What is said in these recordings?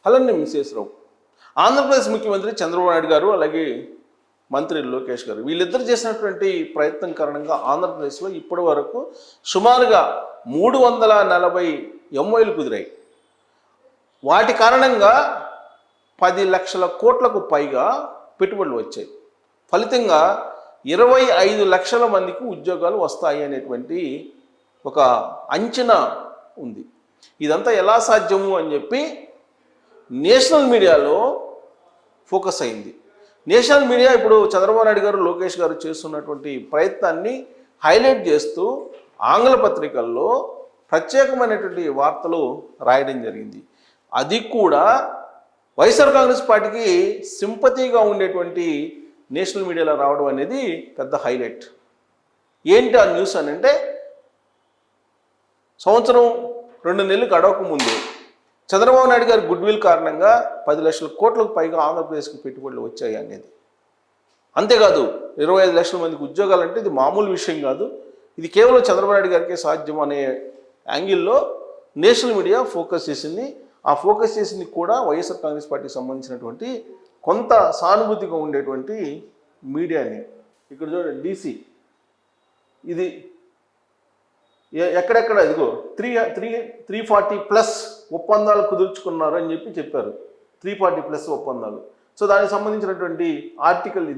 అలానే విశ్వేశ్వరరావు. ఆంధ్రప్రదేశ్ ముఖ్యమంత్రి చంద్రబాబు నాయుడు గారు అలాగే మంత్రి లోకేష్ గారు వీళ్ళిద్దరు చేసినటువంటి ప్రయత్నం కారణంగా ఆంధ్రప్రదేశ్లో ఇప్పటి వరకు సుమారుగా 340 ఎంఓయూలు కుదిరాయి. వాటి కారణంగా 10 లక్షల కోట్లకు పైగా పెట్టుబడులు వచ్చాయి. ఫలితంగా 25 లక్షల మందికి ఉద్యోగాలు వస్తాయి అనేటువంటి ఒక అంచనా ఉంది. ఇదంతా ఎలా సాధ్యము అని చెప్పి నేషనల్ మీడియాలో ఫోకస్ అయింది. నేషనల్ మీడియా ఇప్పుడు చంద్రబాబు నాయుడు గారు లోకేష్ గారు చేస్తున్నటువంటి ప్రయత్నాన్ని హైలైట్ చేస్తూ ఆంగ్ల పత్రికల్లో ప్రత్యేకమైనటువంటి వార్తలు రాయడం జరిగింది. అది కూడా వైఎస్ఆర్ కాంగ్రెస్ పార్టీకి సింపతిగా ఉండేటువంటి నేషనల్ మీడియాలో రావడం అనేది పెద్ద హైలైట్. ఏంటి ఆ న్యూస్ అని అంటే, సంవత్సరం 2 నెలలు గడవక ముందు చంద్రబాబు నాయుడు గారి గుడ్ విల్ కారణంగా 10 లక్షల కోట్లకు పైగా ఆంధ్రప్రదేశ్కి పెట్టుబడులు వచ్చాయి అనేది. అంతేకాదు 25 లక్షల మందికి ఉద్యోగాలు అంటే ఇది మామూలు విషయం కాదు, ఇది కేవలం చంద్రబాబు నాయుడు గారికే సాధ్యం అనే యాంగిల్లో నేషనల్ మీడియా ఫోకస్ చేసింది. ఆ ఫోకస్ చేసింది కూడా వైఎస్ఆర్ కాంగ్రెస్ పార్టీకి సంబంధించినటువంటి కొంత సానుభూతిగా ఉండేటువంటి మీడియాని. ఇక్కడ చూడండి, DC ఇది ఎక్కడెక్కడ ఇదిగో 340+ ఒప్పందాలు కుదుర్చుకున్నారు అని చెప్పారు. 340+ ఒప్పందాలు. సో దానికి సంబంధించినటువంటి ఆర్టికల్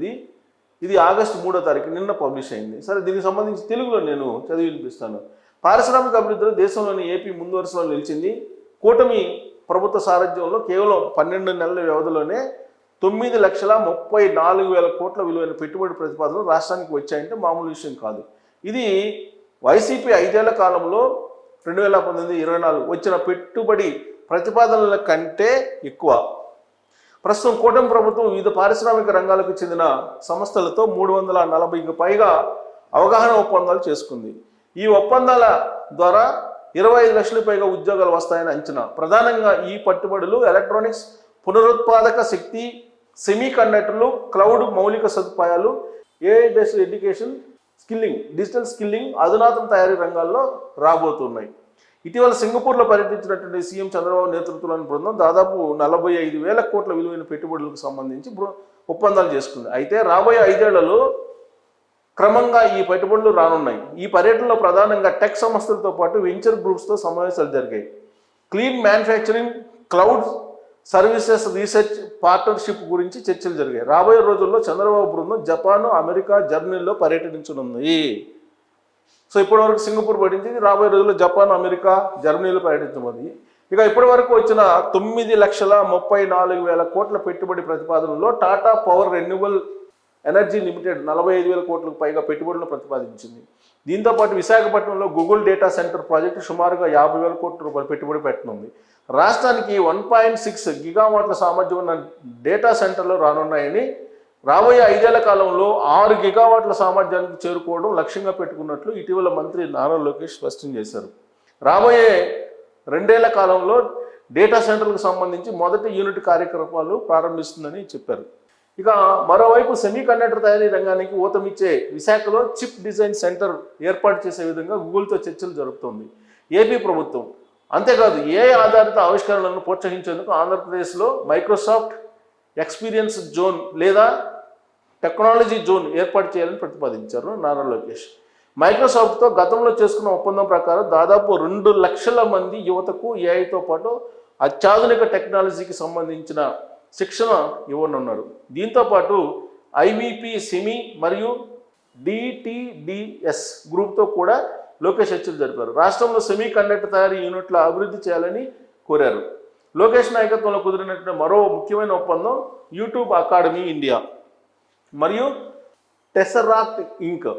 ఇది ఆగస్టు 3వ తారీఖు నిన్న పబ్లిష్ అయింది. సరే, దీనికి సంబంధించి తెలుగులో నేను చదివి వినిపిస్తాను. పారిశ్రామిక అభివృద్ధిలో దేశంలోని ఏపీ ముందు వరుసలో నిలిచింది. కూటమి ప్రభుత్వ సారథ్యంలో కేవలం 12 నెలల వ్యవధిలోనే 9,34,000 కోట్ల విలువైన పెట్టుబడి ప్రతిపాదనలు రాష్ట్రానికి వచ్చాయంటే మామూలు విషయం కాదు. ఇది వైసీపీ 5 ఏళ్ల కాలంలో 2019-24 వచ్చిన పెట్టుబడి ప్రతిపాదనల కంటే ఎక్కువ. ప్రస్తుతం కూటమి ప్రభుత్వం వివిధ పారిశ్రామిక రంగాలకు చెందిన సంస్థలతో 340కి పైగా అవగాహన ఒప్పందాలు చేసుకుంది. ఈ ఒప్పందాల ద్వారా 25 లక్షలకు పైగా ఉద్యోగాలు వస్తాయని అంచనా. ప్రధానంగా ఈ పెట్టుబడులు ఎలక్ట్రానిక్స్, పునరుత్పాదక శక్తి, సెమీ కండక్టర్లు, క్లౌడ్ మౌలిక సదుపాయాలు, AI based education, skilling, digital skilling, అధునాతన తయారీ రంగాల్లో రాబోతున్నాయి. ఇటీవల సింగపూర్లో పర్యటించినటువంటి సీఎం చంద్రబాబు నేతృత్వంలోని బృందం దాదాపు 45,000 కోట్ల విలువైన పెట్టుబడులకు సంబంధించి ఒప్పందాలు చేసుకుంది. అయితే రాబోయే 5 ఏళ్లలో క్రమంగా ఈ పెట్టుబడులు రానున్నాయి. ఈ పర్యటనలో ప్రధానంగా టెక్ సంస్థలతో పాటు వెంచర్ గ్రూప్స్తో సమావేశాలు జరిగాయి. Clean manufacturing, cloud services, research partnership గురించి చర్చలు జరిగాయి. రాబోయే రోజుల్లో చంద్రబాబు బృందం జపాన్, అమెరికా, జర్మనీలో పర్యటించనుంది. సో ఇప్పటివరకు సింగపూర్ పర్యటించింది, రాబోయే రోజుల్లో జపాన్, అమెరికా, జర్మనీలో పర్యటించబోతుంది. ఇక ఇప్పటివరకు వచ్చిన 9,34,000 కోట్ల పెట్టుబడి ప్రతిపాదనలో Tata power renewable energy limited 45,000 కోట్లకు పైగా పెట్టుబడులను ప్రతిపాదించింది. దీంతోపాటు విశాఖపట్నంలో గూగుల్ డేటా సెంటర్ ప్రాజెక్టు సుమారుగా 50,000 కోట్ల రూపాయలు పెట్టుబడి పెట్టనుంది. రాష్ట్రానికి 1.6 గిగావాట్ల సామర్థ్యం ఉన్న డేటా సెంటర్లు రానున్నాయని, రాబోయే 5 ఏళ్ల కాలంలో 6 గిగావాట్ల సామర్థ్యానికి చేరుకోవడం లక్ష్యంగా పెట్టుకున్నట్లు ఇటీవల మంత్రి నారా లోకేష్ స్పష్టం చేశారు. రాబోయే 2 ఏళ్ల కాలంలో డేటా సెంటర్లకు సంబంధించి మొదటి యూనిట్ కార్యక్రమాలు ప్రారంభిస్తుందని చెప్పారు. ఇక మరోవైపు సెమీ కండక్టర్ తయారీ రంగానికి ఊతమిచ్చే విశాఖలో చిప్ డిజైన్ సెంటర్ ఏర్పాటు చేసే విధంగా గూగుల్తో చర్చలు జరుపుతోంది ఏపీ ప్రభుత్వం. అంతేకాదు AI ఆధారిత ఆవిష్కరణలను ప్రోత్సహించేందుకు ఆంధ్రప్రదేశ్లో మైక్రోసాఫ్ట్ ఎక్స్పీరియన్స్ జోన్ లేదా టెక్నాలజీ జోన్ ఏర్పాటు చేయాలని ప్రతిపాదించారు నారా లోకేష్. మైక్రోసాఫ్ట్తో గతంలో చేసుకున్న ఒప్పందం ప్రకారం దాదాపు 2 లక్షల మంది యువతకు AIతో పాటు అత్యాధునిక టెక్నాలజీకి సంబంధించిన శిక్షణ ఇవ్వనున్నారు. దీంతోపాటు IVP సెమీ మరియు DTDS గ్రూప్తో కూడా లోకేష్ చర్చలు జరిపారు. రాష్ట్రంలో సెమీ కండక్టర్ తయారీ యూనిట్ల అభివృద్ధి చేయాలని కోరారు. లోకేష్ నాయకత్వంలో కుదిరినటువంటి మరో ముఖ్యమైన ఒప్పందం యూట్యూబ్ అకాడమీ ఇండియా మరియు టెసరాక్ట్ ఇంక్.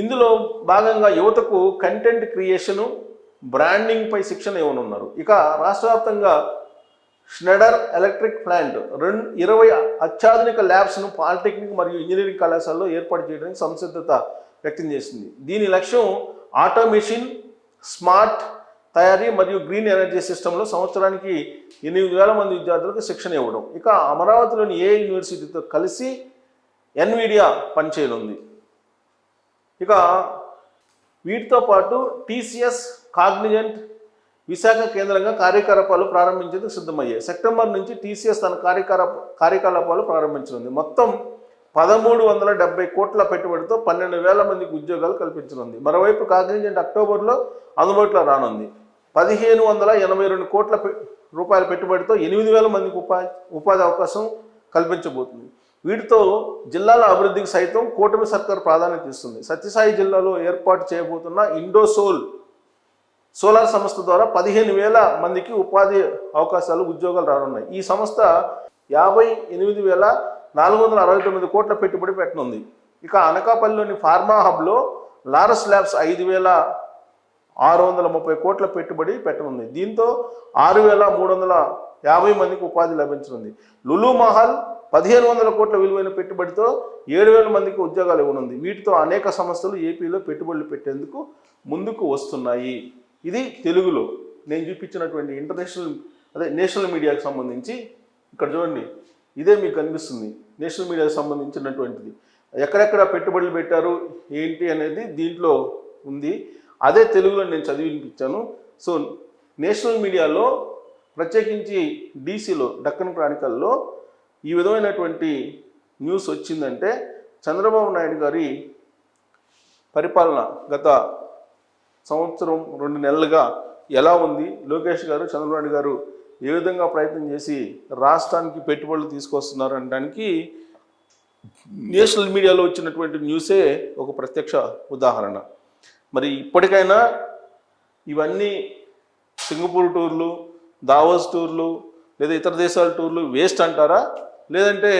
ఇందులో భాగంగా యువతకు కంటెంట్ క్రియేషను, బ్రాండింగ్పై శిక్షణ ఇవ్వనున్నారు. ఇక రాష్ట్ర వ్యాప్తంగా స్నెడర్ ఎలక్ట్రిక్ ప్లాంట్ 20 అత్యాధునిక ల్యాబ్స్ను పాలిటెక్నిక్ మరియు ఇంజనీరింగ్ కళాశాలలో ఏర్పాటు చేయడానికి సంసిద్ధత వ్యక్తం చేసింది. దీని లక్ష్యం ఆటోమేషన్, స్మార్ట్ తయారీ మరియు గ్రీన్ ఎనర్జీ సిస్టంలో సంవత్సరానికి 8,000 మంది విద్యార్థులకు శిక్షణ ఇవ్వడం. ఇక అమరావతిలోని AI యూనివర్సిటీతో కలిసి ఎన్విడియా పనిచేయనుంది. ఇక వీటితో పాటు TCS, కాగ్నిజెంట్, విశాఖ కేంద్రంగా కార్యకలాపాలు ప్రారంభించేందుకు సిద్ధమయ్యాయి. సెప్టెంబర్ నుంచి టీసీఎస్ తన కార్యకలాపాలు ప్రారంభించనుంది. మొత్తం 1370 కోట్ల పెట్టుబడితో 12,000 మందికి ఉద్యోగాలు కల్పించనుంది. మరోవైపు కాగ్నిజెంట్ అక్టోబర్లో అందుబాటులో రానుంది. 1,582 కోట్ల రూపాయల పెట్టుబడితో 8,000 మందికి ఉపాధి అవకాశం కల్పించబోతుంది. వీటితో జిల్లాల అభివృద్ధికి సైతం కూటమి సర్కారు ప్రాధాన్యత ఇస్తుంది. సత్యసాయి జిల్లాలో ఏర్పాటు చేయబోతున్న ఇండోసోల్ సోలార్ సంస్థ ద్వారా 15,000 మందికి ఉపాధి అవకాశాలు ఉద్యోగాలు రానున్నాయి. ఈ సంస్థ 58,469 కోట్ల పెట్టుబడి పెట్టనుంది. ఇక అనకాపల్లిలోని ఫార్మా హబ్లో లారస్ ల్యాబ్స్ 5,630 కోట్ల పెట్టుబడి పెట్టనుంది. దీంతో 6,350 మందికి ఉపాధి లభించనుంది. లులు మహల్ 1,500 కోట్ల విలువైన పెట్టుబడితో 7,000 మందికి ఉద్యోగాలు ఇవ్వనుంది. వీటితో అనేక సంస్థలు ఏపీలో పెట్టుబడులు పెట్టేందుకు ముందుకు వస్తున్నాయి. ఇది తెలుగులో నేను చూపించినటువంటి నేషనల్ మీడియాకి సంబంధించి ఇక్కడ చూడండి, ఇదే మీకు కనిపిస్తుంది. నేషనల్ మీడియాకి సంబంధించినటువంటిది ఎక్కడెక్కడ పెట్టుబడులు పెట్టారు ఏంటి అనేది దీంట్లో ఉంది. అదే తెలుగులో నేను చదివి వినిపించాను. సో నేషనల్ మీడియాలో ప్రత్యేకించి డీసీలో డక్కన్ క్రానికల్లో ఈ విధమైనటువంటి న్యూస్ వచ్చిందంటే చంద్రబాబు నాయుడు గారి పరిపాలన గత సంవత్సరం 2 నెలలుగా ఎలా ఉంది, లోకేష్ గారు చంద్రబాబు నాయుడు గారు ఏ విధంగా ప్రయత్నం చేసి రాష్ట్రానికి పెట్టుబడులు తీసుకొస్తున్నారు అనడానికి నేషనల్ మీడియాలో వచ్చినటువంటి న్యూసే ఒక ప్రత్యక్ష ఉదాహరణ. మరి ఇప్పటికైనా ఇవన్నీ సింగపూర్ టూర్లు, దావోస్ టూర్లు లేదా ఇతర దేశాల టూర్లు వేస్ట్ అంటారా? లేదంటే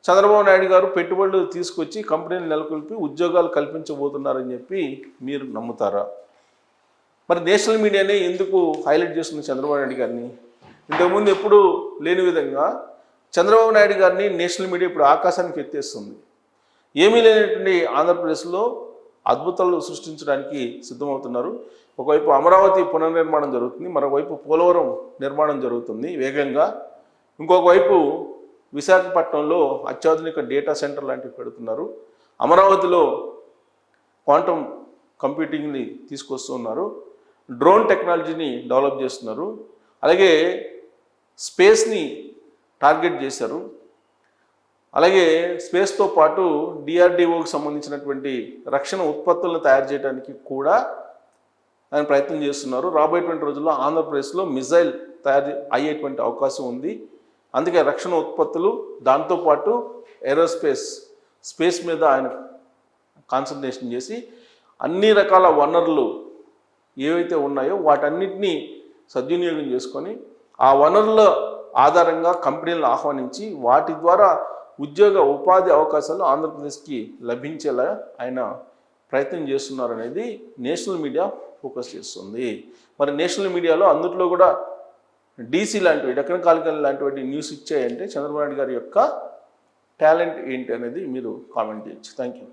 చంద్రబాబు నాయుడు గారు పెట్టుబడులు తీసుకొచ్చి కంపెనీలు నెలకొల్పి ఉద్యోగాలు కల్పించబోతున్నారని చెప్పి మీరు నమ్ముతారా? మరి నేషనల్ మీడియానే ఎందుకు హైలైట్ చేస్తుంది చంద్రబాబు నాయుడు గారిని? ఇంతకుముందు ఎప్పుడు లేని విధంగా చంద్రబాబు నాయుడు గారిని నేషనల్ మీడియా ఇప్పుడు ఆకాశానికి ఎత్తేస్తుంది. ఏమీ లేనటువంటి ఆంధ్రప్రదేశ్లో అద్భుతాలు సృష్టించడానికి సిద్ధమవుతున్నారు. ఒకవైపు అమరావతి పునర్నిర్మాణం జరుగుతుంది, మరోవైపు పోలవరం నిర్మాణం జరుగుతుంది వేగంగా. ఇంకొక వైపు విశాఖపట్నంలో అత్యాధునిక డేటా సెంటర్ లాంటివి పెడుతున్నారు. అమరావతిలో క్వాంటమ్ కంప్యూటింగ్ని తీసుకొస్తున్నారు. డ్రోన్ టెక్నాలజీని డెవలప్ చేస్తున్నారు. అలాగే స్పేస్ని టార్గెట్ చేశారు. అలాగే స్పేస్తో పాటు డిఆర్డిఓకి సంబంధించినటువంటి రక్షణ ఉత్పత్తులను తయారు చేయడానికి కూడా ఆయన ప్రయత్నం చేస్తున్నారు. రాబోయేటువంటి రోజుల్లో ఆంధ్రప్రదేశ్లో మిజైల్ తయారు అయ్యేటువంటి అవకాశం ఉంది. అందుకే రక్షణ ఉత్పత్తులు, దాంతోపాటు స్పేస్ మీద ఆయన కాన్సన్ట్రేషన్ చేసి అన్ని రకాల వనరులు ఏవైతే ఉన్నాయో వాటన్నిటినీ సద్వినియోగం చేసుకొని ఆ వనరుల ఆధారంగా కంపెనీలను ఆహ్వానించి వాటి ద్వారా ఉపాధి అవకాశాలు ఆంధ్రప్రదేశ్కి లభించేలా ఆయన ప్రయత్నం చేస్తున్నారు అనేది నేషనల్ మీడియా ఫోకస్ చేస్తుంది. మరి నేషనల్ మీడియాలో అందుట్లో కూడా డీసీ లాంటివి, డక్కన్ క్రానికల్ లాంటివి న్యూస్ ఇచ్చాయంటే చంద్రబాబు నాయుడు గారి యొక్క టాలెంట్ ఏంటి అనేది మీరు కామెంట్ చేయొచ్చు. Thank you.